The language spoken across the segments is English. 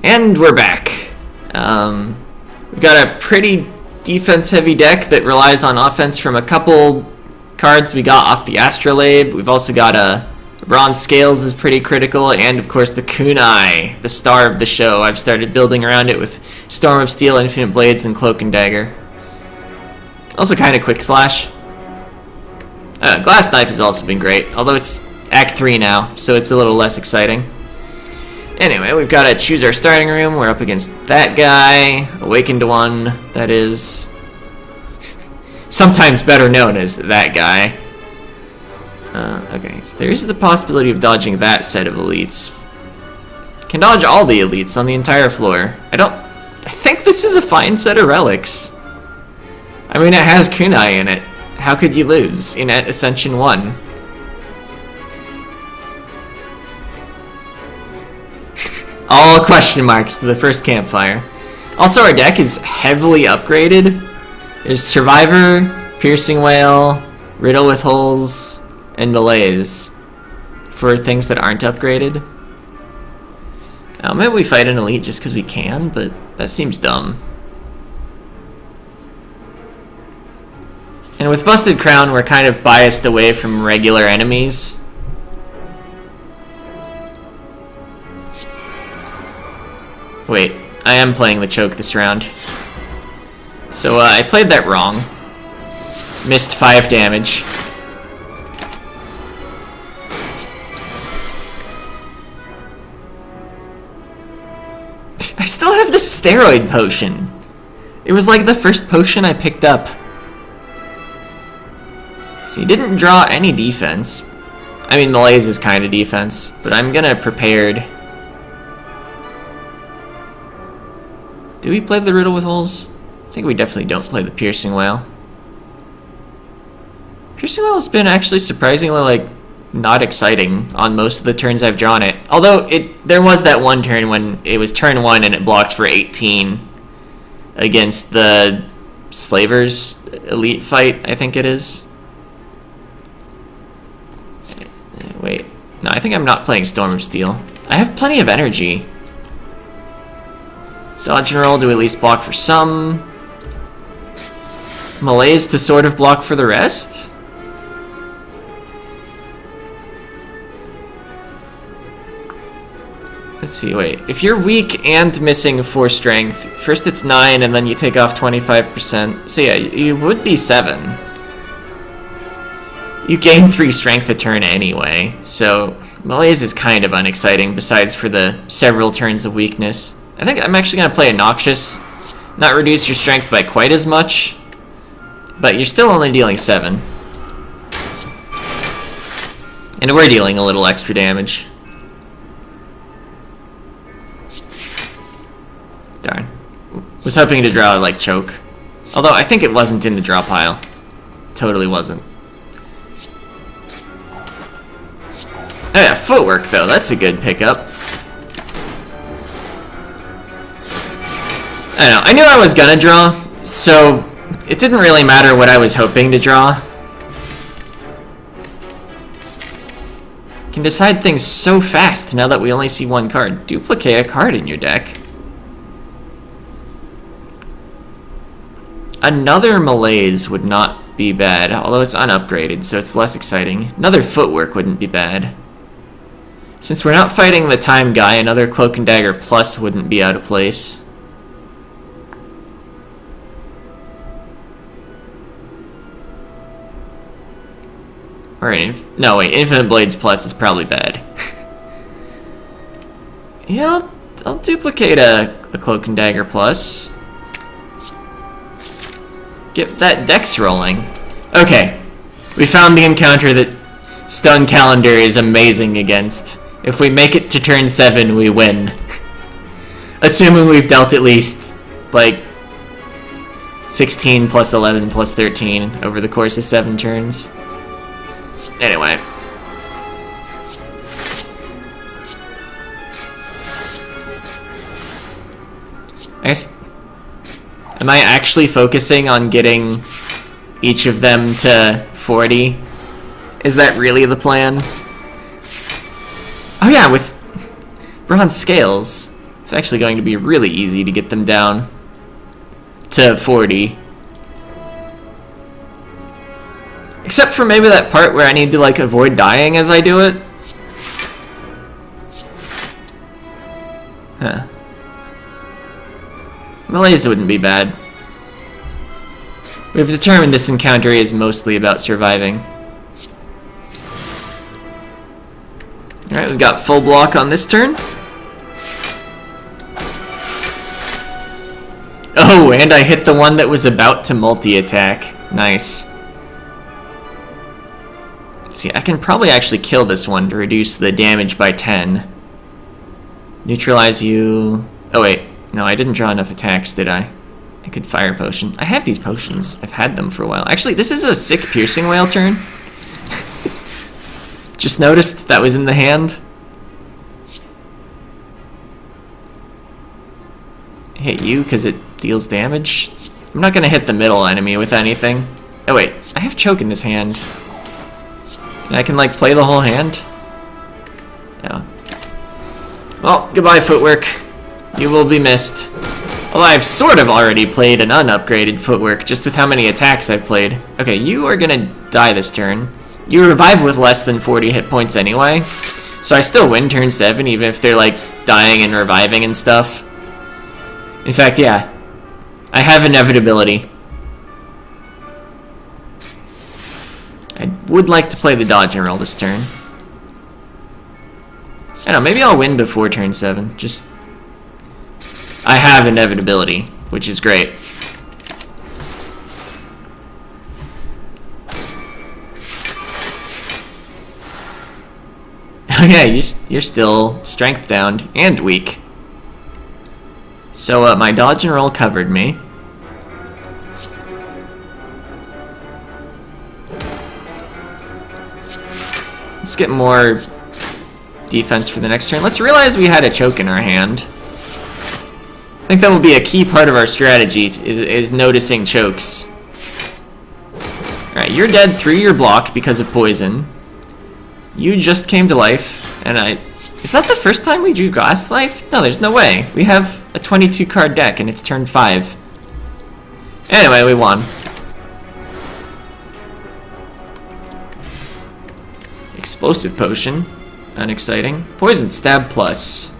And we're back. We've got a pretty defense-heavy deck that relies on offense from a couple cards we got off the Astrolabe. We've also got a Bronze Scales is pretty critical, and of course the Kunai, the star of the show. I've started building around it with Storm of Steel, Infinite Blades, and Cloak and Dagger. Also kind of Quick Slash. Glass Knife has also been great, although it's Act 3 now, so it's a little less exciting. Anyway, we've got to choose our starting room. We're up against that guy, Awakened One, that is. Sometimes better known as that guy. Okay, so there's the possibility of dodging that set of elites. Can dodge all the elites on the entire floor. I think this is a fine set of relics. I mean, it has Kunai in it. How could you lose in Ascension 1? All question marks to the first campfire. Also, our deck is heavily upgraded. There's Survivor, Piercing Whale, Riddle with Holes, and Malaise for things that aren't upgraded. Maybe we fight an elite just because we can, but that seems dumb. And with Busted Crown, we're kind of biased away from regular enemies. Wait, I am playing the choke this round. So I played that wrong. Missed 5 damage. I still have the steroid potion. It was like the first potion I picked up. So he didn't draw any defense. I mean, Malaise is kind of defense, but I'm gonna prepared. Do we play the Riddle with Holes? I think we definitely don't play the Piercing Whale. Piercing Whale has been actually surprisingly, like, not exciting on most of the turns I've drawn it. Although, there was that one turn when it was turn 1 and it blocked for 18 against the Slavers elite fight, I think it is. Wait. No, I think I'm not playing Storm of Steel. I have plenty of energy. Dodge and roll to at least block for some. Malaise to sort of block for the rest. Let's see, wait. If you're weak and missing 4 strength, first it's 9 and then you take off 25%. So yeah, you would be 7. You gain 3 strength a turn anyway, so Malaise is kind of unexciting besides for the several turns of weakness. I think I'm actually going to play a Noxious, not reduce your strength by quite as much, but you're still only dealing 7. And we're dealing a little extra damage. Darn. Was hoping to draw, like, Choke. Although, I think it wasn't in the draw pile. Totally wasn't. Oh yeah, Footwork, though. That's a good pickup. I don't know. I knew I was gonna draw, so it didn't really matter what I was hoping to draw. You can decide things so fast now that we only see 1 card. Duplicate a card in your deck. Another Malaise would not be bad, although it's unupgraded, so it's less exciting. Another Footwork wouldn't be bad. Since we're not fighting the time guy, another Cloak and Dagger plus wouldn't be out of place. Or no, wait, Infinite Blades plus is probably bad. Yeah, I'll duplicate a Cloak and Dagger plus. Get that dex rolling. Okay, we found the encounter that Stone Calendar is amazing against. If we make it to turn 7, we win. Assuming we've dealt at least, like, 16 plus 11 plus 13 over the course of 7 turns. Anyway. Am I actually focusing on getting each of them to 40? Is that really the plan? Oh yeah, with Bronze Scales. It's It's actually going to be really easy to get them down to 40. Except for maybe that part where I need to like avoid dying as I do it. Huh. Malaise wouldn't be bad. We've determined this encounter is mostly about surviving. Alright, we've got full block on this turn. Oh, and I hit the one that was about to multi-attack. Nice. See, I can probably actually kill this one to reduce the damage by 10. Neutralize you... Oh wait, no, I didn't draw enough attacks, did I? I could fire potion. I have these potions. I've had them for a while. Actually, this is a sick piercing whale turn. Just noticed that was in the hand. Hit you because it deals damage. I'm not going to hit the middle enemy with anything. Oh wait, I have choke in this hand. And I can like play the whole hand? Yeah. Well, goodbye footwork. You will be missed. Although I've sort of already played an unupgraded footwork just with how many attacks I've played. Okay, you are gonna die this turn. You revive with less than 40 hit points anyway. So I still win turn 7 even if they're like dying and reviving and stuff. In fact, yeah. I have inevitability. I would like to play the dodge and roll this turn. I don't know, maybe I'll win before turn 7. Just... I have inevitability, which is great. Okay, you're still strength down and weak. So my dodge and roll covered me. Let's get more defense for the next turn. Let's realize we had a choke in our hand. I think that will be a key part of our strategy, is noticing chokes. Alright, you're dead through your block because of poison. You just came to life, and is that the first time we drew Grass Life? No, there's no way. We have a 22 card deck, and it's turn 5. Anyway, we won. Explosive Potion. Unexciting. Poison Stab Plus.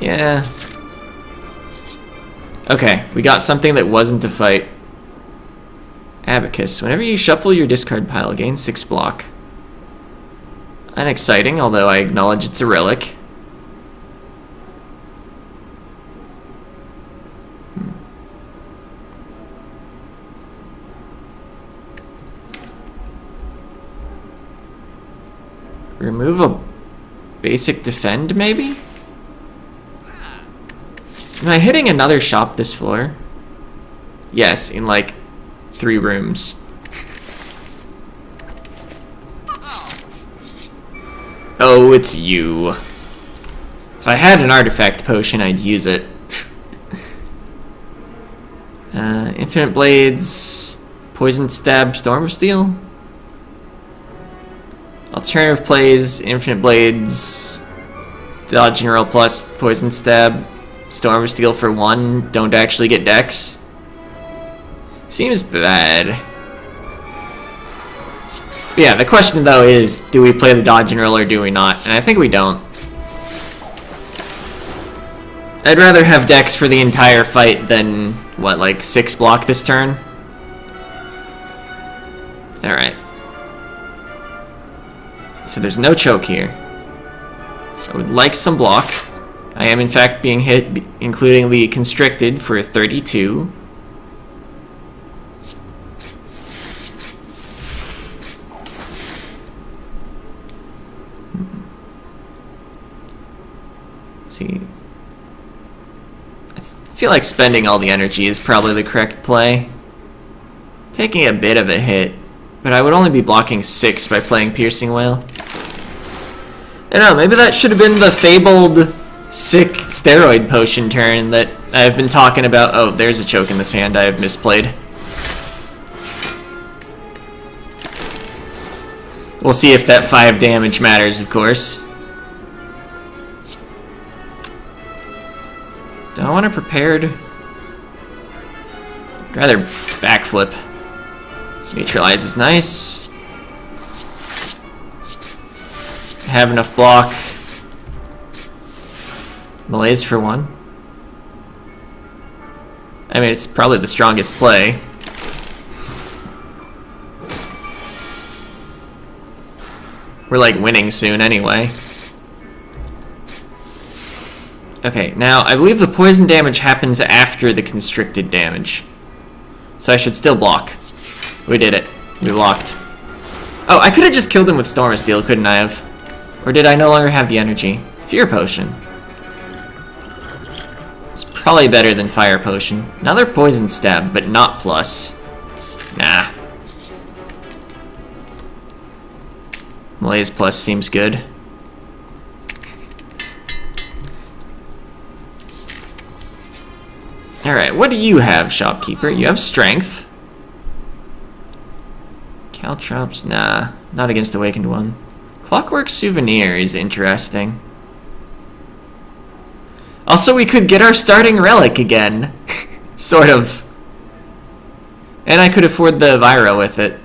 Yeah. Okay, we got something that wasn't a fight. Abacus. Whenever you shuffle your discard pile, gain 6 block. Unexciting, although I acknowledge it's a relic. Remove a basic defend, maybe? Am I hitting another shop this floor? Yes, in like 3 rooms. Oh, it's you. If I had an artifact potion, I'd use it. Infinite Blades, Poison Stab, Storm of Steel. Alternative plays, Infinite Blades, Dodge and Roll plus, Poison Stab, Storm of Steel for 1, don't actually get decks. Seems bad. But yeah, the question though is, do we play the Dodge and Roll or do we not? And I think we don't. I'd rather have decks for the entire fight than, what, like 6 block this turn? Alright. So there's no choke here. I would like some block. I am in fact being hit, including the constricted for 32. Let's see. I feel like spending all the energy is probably the correct play. Taking a bit of a hit, but I would only be blocking 6 by playing Piercing Whale. I don't know, maybe that should have been the fabled sick steroid potion turn that I've been talking about. Oh, there's a choke in this hand I have misplayed. We'll see if that 5 damage matters, of course. Do I want to prepared? I'd rather backflip. Neutralize is nice. Have enough block. Malaise for one. I mean, it's probably the strongest play. We're like winning soon anyway. Okay, now I believe the poison damage happens after the constricted damage. So I should still block. We did it. We blocked. Oh, I could have just killed him with Storm of Steel, couldn't I have? Or did I no longer have the energy? Fear Potion. It's probably better than Fire Potion. Another Poison Stab, but not plus. Nah. Malaise plus seems good. Alright, what do you have, Shopkeeper? You have Strength. Caltrops? Nah, not against Awakened One. Clockwork Souvenir is interesting. Also, we could get our starting relic again. Sort of. And I could afford the Vira with it.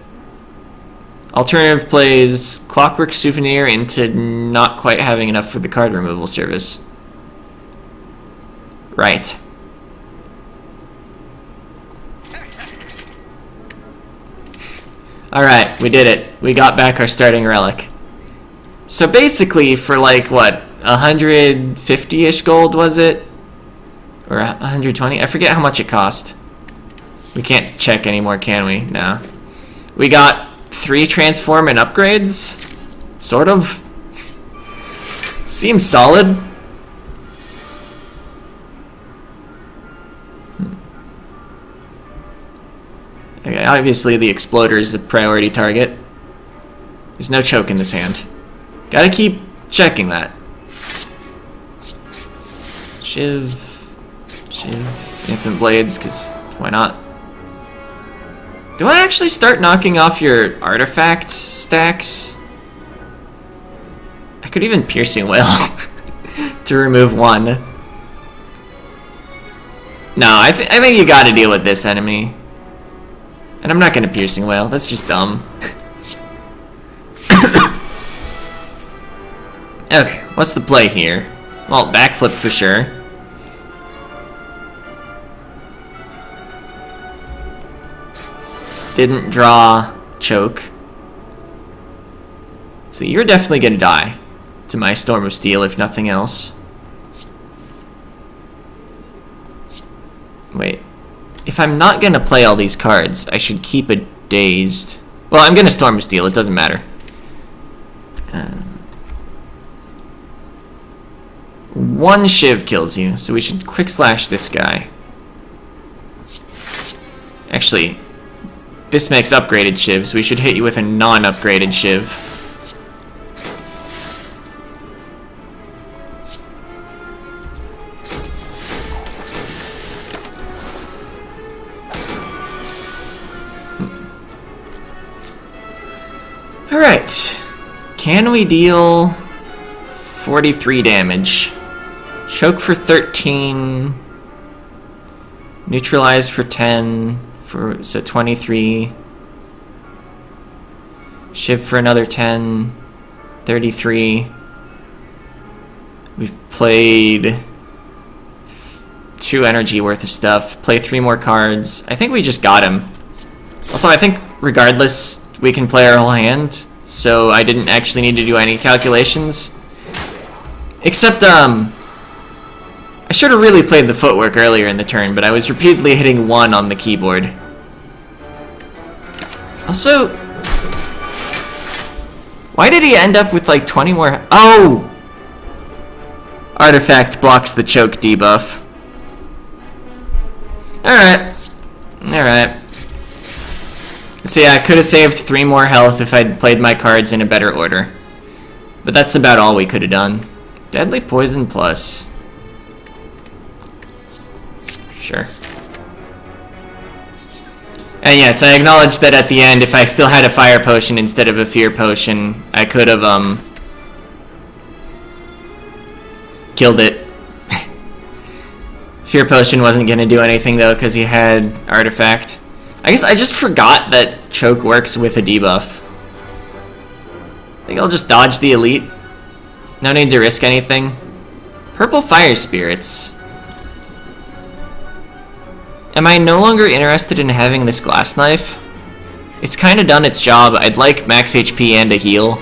Alternative plays Clockwork Souvenir into not quite having enough for the card removal service. Right. Alright, we did it. We got back our starting relic. So basically, for like, what, 150-ish gold, was it? Or 120? I forget how much it cost. We can't check anymore, can we? No. We got 3 transform and upgrades? Sort of. Seems solid. Okay, obviously the exploder is a priority target. There's no choke in this hand. Gotta keep checking that. Shiv, Infinite Blades, because why not? Do I actually start knocking off your artifact stacks? I could even Piercing Wail to remove one. No, I think you gotta deal with this enemy. And I'm not gonna Piercing Wail, that's just dumb. Okay, what's the play here? Well, backflip for sure. Didn't draw choke. So you're definitely gonna die to my Storm of Steel, if nothing else. Wait. If I'm not gonna play all these cards, I should keep a Dazed. Well, I'm gonna Storm of Steel, it doesn't matter. One Shiv kills you, so we should Quick Slash this guy. Actually, this makes upgraded Shivs. We should hit you with a non-upgraded Shiv. Alright. Can we deal 43 damage? Choke for 13. Neutralize for 10. So 23. Shiv for another 10. 33. We've played 2 energy worth of stuff. Play 3 more cards. I think we just got him. Also, I think regardless, we can play our whole hand. So I didn't actually need to do any calculations. Except, I should have really played the footwork earlier in the turn, but I was repeatedly hitting 1 on the keyboard. Also, why did he end up with like 20 more? Oh! Artifact blocks the choke debuff. Alright. Alright. So yeah, I could have saved 3 more health if I'd played my cards in a better order. But that's about all we could have done. Deadly Poison plus. Sure. And yes, I acknowledge that at the end, if I still had a Fire Potion instead of a Fear Potion, I could have, killed it. Fear Potion wasn't going to do anything, though, because he had Artifact. I guess I just forgot that Choke works with a debuff. I think I'll just dodge the Elite. No need to risk anything. Purple Fire Spirits. Am I no longer interested in having this Glass Knife? It's kind of done its job. I'd like max HP and a heal.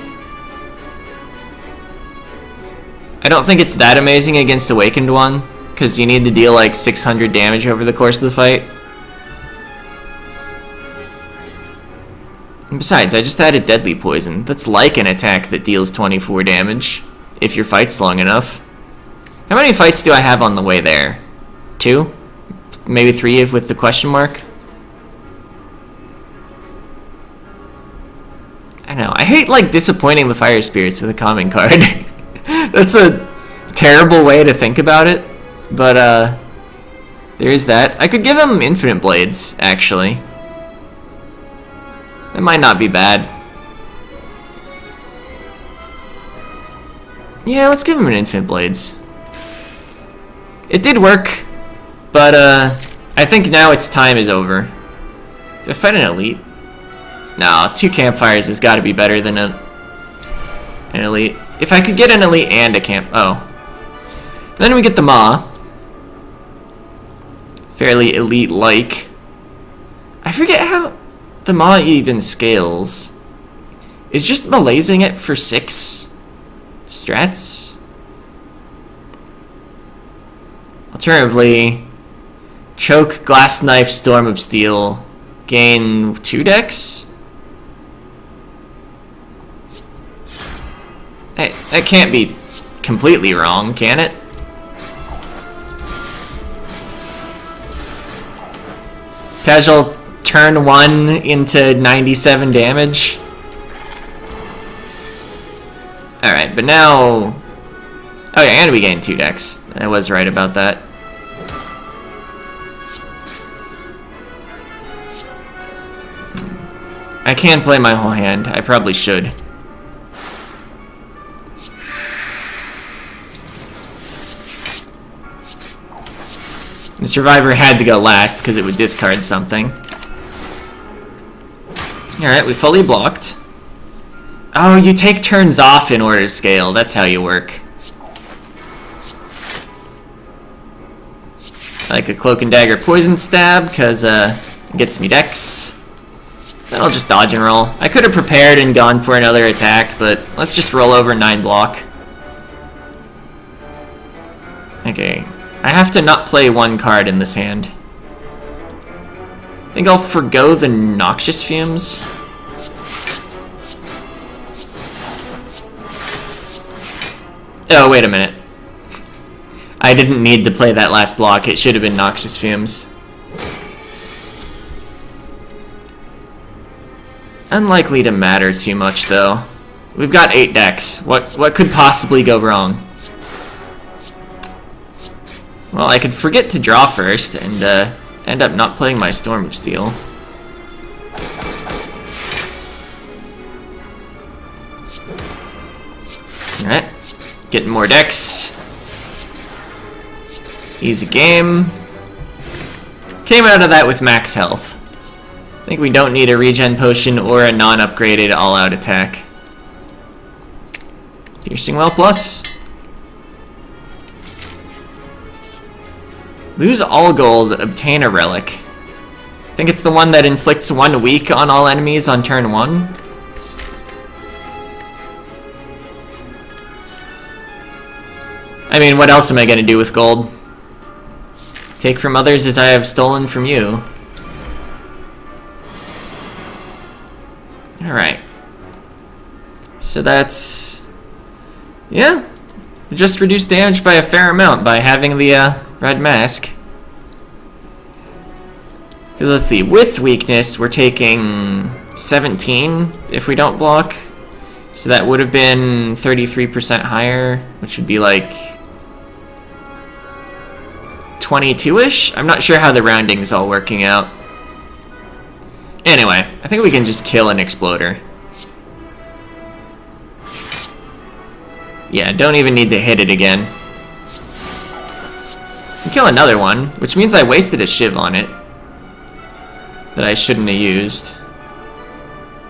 I don't think it's that amazing against Awakened One, because you need to deal like 600 damage over the course of the fight. And besides, I just added Deadly Poison. That's like an attack that deals 24 damage, if your fight's long enough. How many fights do I have on the way there? 2? Maybe 3 if with the question mark? I know, I hate like disappointing the Fire Spirits with a common card. That's a terrible way to think about it. But, there is that. I could give him Infinite Blades, actually. It might not be bad. Yeah, let's give him an Infinite Blades. It did work, but, I think now its time is over. Do I fight an Elite? No, 2 Campfires has got to be better than an Elite. If I could get an Elite and a Camp... Oh. Then we get the Maw. Fairly Elite-like. I forget how the Maw even scales. Is just malazing it for 6 strats? Alternatively, Choke, Glass Knife, Storm of Steel. Gain 2 decks? Hey, that can't be completely wrong, can it? Casual turn 1 into 97 damage. Alright, but now... Oh yeah, and we gained 2 decks. I was right about that. I can't play my whole hand. I probably should. The Survivor had to go last because it would discard something. Alright, we fully blocked. Oh, you take turns off in order to scale. That's how you work. Like a Cloak and Dagger Poison Stab, because it gets me dex. Then I'll just dodge and roll. I could have prepared and gone for another attack, but let's just roll over 9 block. Okay. I have to not play 1 card in this hand. I think I'll forgo the Noxious Fumes. Oh, wait a minute. I didn't need to play that last block. It should have been Noxious Fumes. Unlikely to matter too much, though. We've got 8 decks. What could possibly go wrong? Well, I could forget to draw first and end up not playing my Storm of Steel. Alright, getting more decks. Easy game. Came out of that with max health. I think we don't need a regen potion or a non-upgraded all-out attack. Piercing Well plus. Lose all gold, obtain a relic. I think it's the one that inflicts 1 weak on all enemies on turn 1. I mean, what else am I gonna do with gold? Take from others as I have stolen from you. Alright. So that's... yeah. Just reduced damage by a fair amount by having the red mask. So let's see, with weakness we're taking 17 if we don't block. So that would have been 33% higher, which would be like 22-ish? I'm not sure how the rounding's all working out. Anyway, I think we can just kill an Exploder. Yeah, don't even need to hit it again. kill another one, which means I wasted a shiv on it that I shouldn't have used.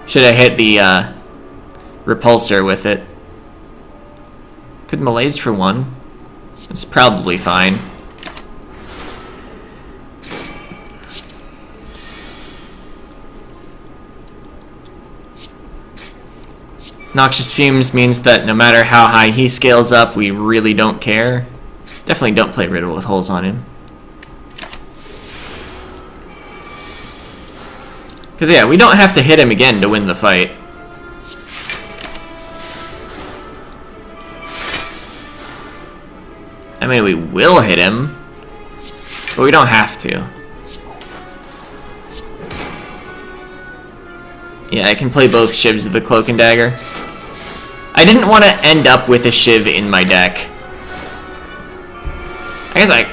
Should have hit the repulsor with it. Could malaise for one. It's probably fine. Noxious Fumes means that no matter how high he scales up, we really don't care. Definitely don't play Riddle with Holes on him. Because yeah, we don't have to hit him again to win the fight. I mean, we will hit him, but we don't have to. Yeah, I can play both shivs of the Cloak and Dagger. I didn't want to end up with a shiv in my deck. I guess I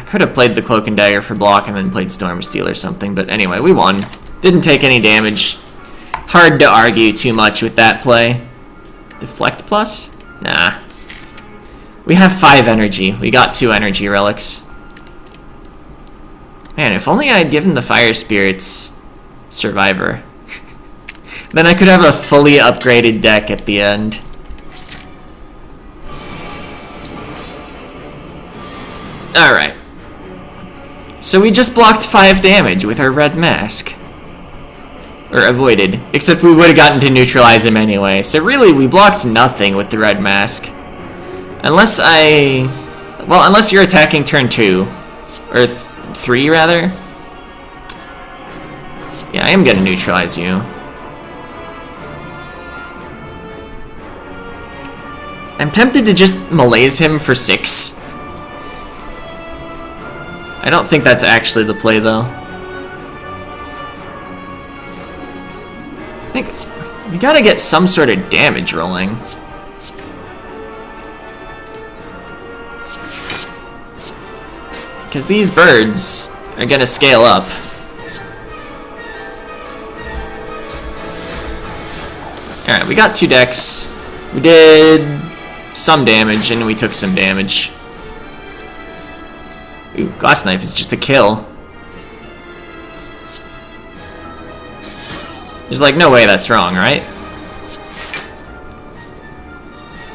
could have played the Cloak and Dagger for block and then played Storm Steel or something, but anyway, we won. Didn't take any damage. Hard to argue too much with that play. Deflect plus? Nah. We have 5 energy. We got 2 energy relics. Man, if only I had given the Fire Spirits Survivor. Then I could have a fully upgraded deck at the end. Alright. So we just blocked 5 damage with our red mask. Or avoided. Except we would have gotten to neutralize him anyway. So really, we blocked nothing with the red mask. Unless unless you're attacking turn 2. Or 3, rather. Yeah, I am gonna neutralize you. I'm tempted to just malaise him for 6. I don't think that's actually the play, though. I think we gotta get some sort of damage rolling. Because these birds are gonna scale up. Alright, we got 2 decks. We did some damage, and we took some damage. Ooh, Glass Knife is just a kill. There's like no way that's wrong, right?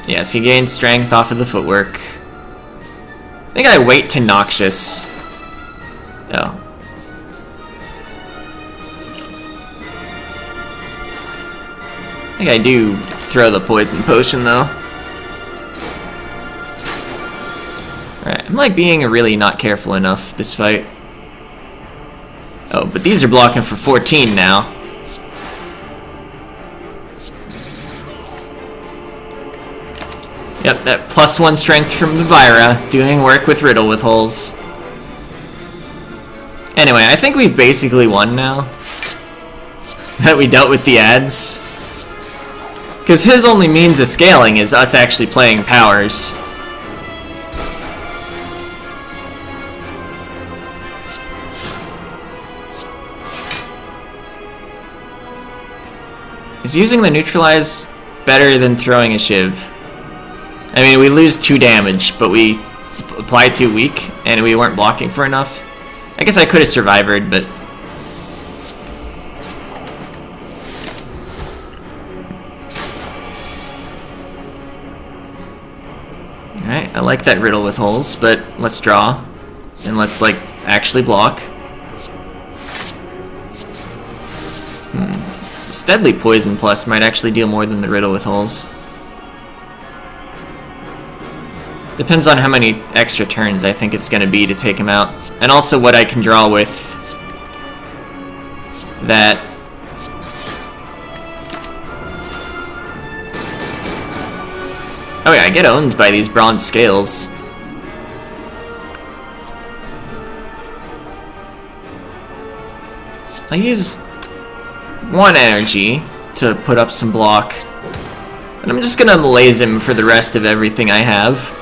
Yes, he gains strength off of the footwork. I think I wait to Noxious. Oh. I think I do throw the poison potion though. Alright, I'm like being really not careful enough this fight. Oh, but these are blocking for 14 now. Yep, that +1 strength from the Vira, doing work with Riddle with Holes. Anyway, I think we've basically won now. That we dealt with the ads. Because his only means of scaling is us actually playing powers. Is using the neutralize better than throwing a shiv? I mean, we lose 2 damage, but we apply 2 weak, and we weren't blocking for enough. I guess I could have survived, but... Alright, I like that Riddle with Holes, but let's draw. And let's, like, actually block. This Deadly Poison Plus might actually deal more than the Riddle with Holes. Depends on how many extra turns I think it's going to be to take him out. And also what I can draw with that. Oh yeah, I get owned by these bronze scales. I use 1 energy to put up some block. And I'm just gonna malaise him for the rest of everything I have.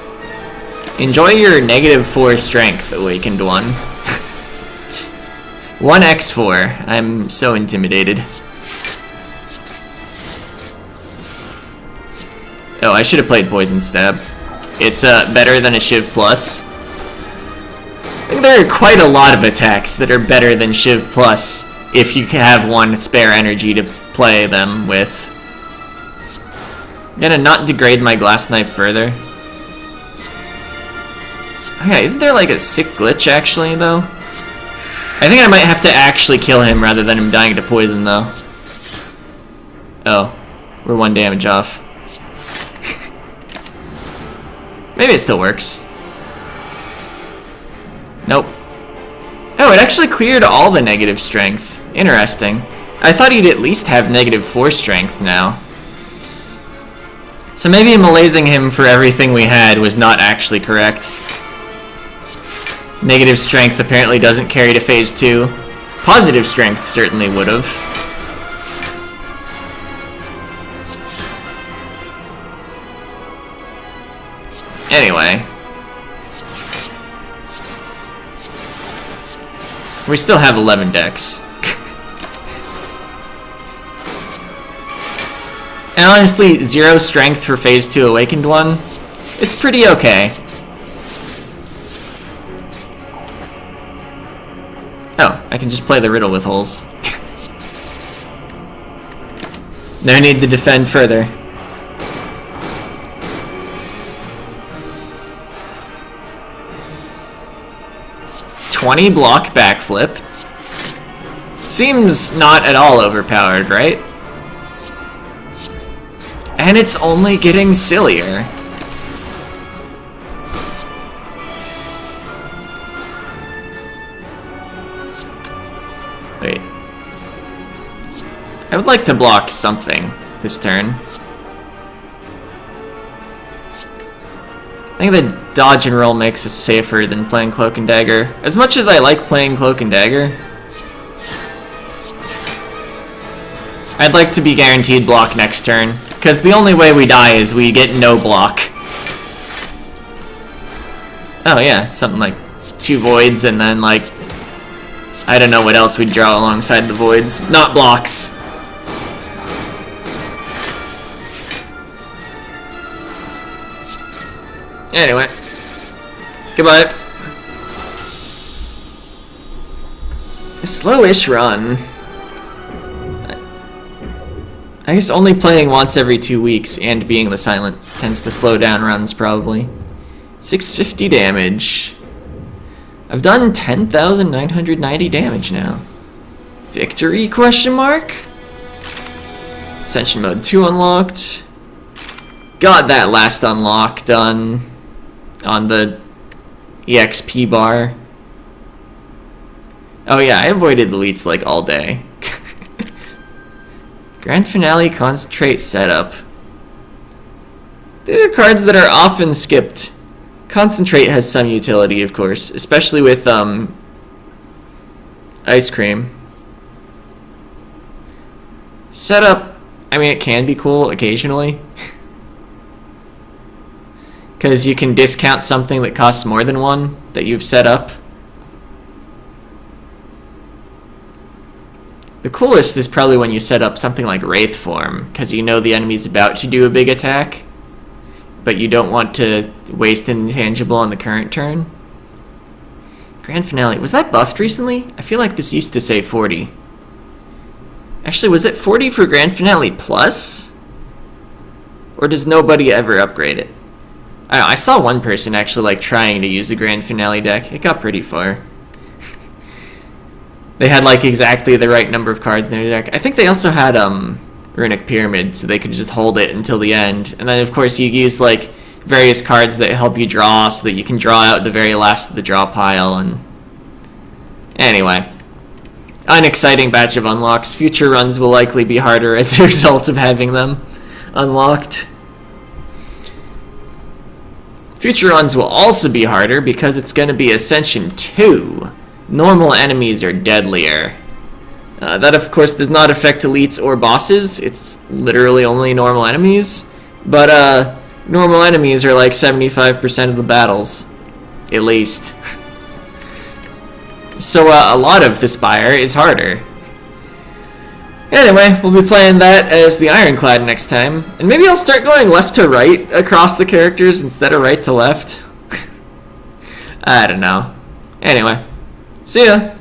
Enjoy your -4 strength, Awakened One. 1x4. I'm so intimidated. Oh, I should have played Poison Stab. It's better than a Shiv Plus. think there are quite a lot of attacks that are better than Shiv Plus if you have one spare energy to play them with. I'm gonna not degrade my glass knife further. Oh yeah, isn't there like a sick glitch actually though? I think I might have to actually kill him rather than him dying to poison though. Oh, we're 1 damage off. Maybe it still works. Nope. Oh, it actually cleared all the negative strength. Interesting. I thought he'd at least have -4 strength now. So maybe malaising him for everything we had was not actually correct. Negative strength apparently doesn't carry to phase 2. Positive strength certainly would have. Anyway. We still have 11 decks. And honestly, 0 strength for phase 2 awakened one, it's pretty okay. Oh, I can just play the riddle with holes. No need to defend further. $20 block backflip. Seems not at all overpowered, right? And it's only getting sillier. Wait. I would like to block something this turn. I think the dodge and roll makes us safer than playing Cloak and Dagger. As much as I like playing Cloak and Dagger, I'd like to be guaranteed block next turn, because the only way we die is we get no block. Oh yeah, something like 2 voids and then like, I don't know what else we'd draw alongside the voids. Not blocks. Anyway. Goodbye. A slowish run. I guess only playing once every 2 weeks and being the silent tends to slow down runs, probably. 650 damage. I've done 10,990 damage now. Victory, question mark? Ascension Mode 2 unlocked. Got that last unlock done on the EXP bar. Oh yeah, I avoided elites like all day. Grand Finale Concentrate Setup. These are cards that are often skipped. Concentrate has some utility, of course, especially with Ice Cream. Setup, I mean, it can be cool occasionally. Because you can discount something that costs more than one that you've set up. The coolest is probably when you set up something like Wraith Form, because you know the enemy's about to do a big attack, but you don't want to waste an intangible on the current turn. Grand Finale, was that buffed recently? I feel like this used to say 40. Actually, was it 40 for Grand Finale Plus? Or does nobody ever upgrade it? I don't know, I saw one person actually like trying to use a Grand Finale deck. It got pretty far. They had like exactly the right number of cards in their deck. I think they also had Runic Pyramid, so they could just hold it until the end. And then of course you use like various cards that help you draw so that you can draw out the very last of the draw pile. And anyway, unexciting batch of unlocks. Future runs will likely be harder as a result of having them unlocked. Future runs will also be harder because it's going to be Ascension 2. Normal enemies are deadlier. That of course does not affect elites or bosses. It's literally only normal enemies. But normal enemies are like 75% of the battles. At least. So a lot of the Spire is harder. Anyway, we'll be playing that as the Ironclad next time. And maybe I'll start going left to right across the characters instead of right to left. I don't know. Anyway, see ya!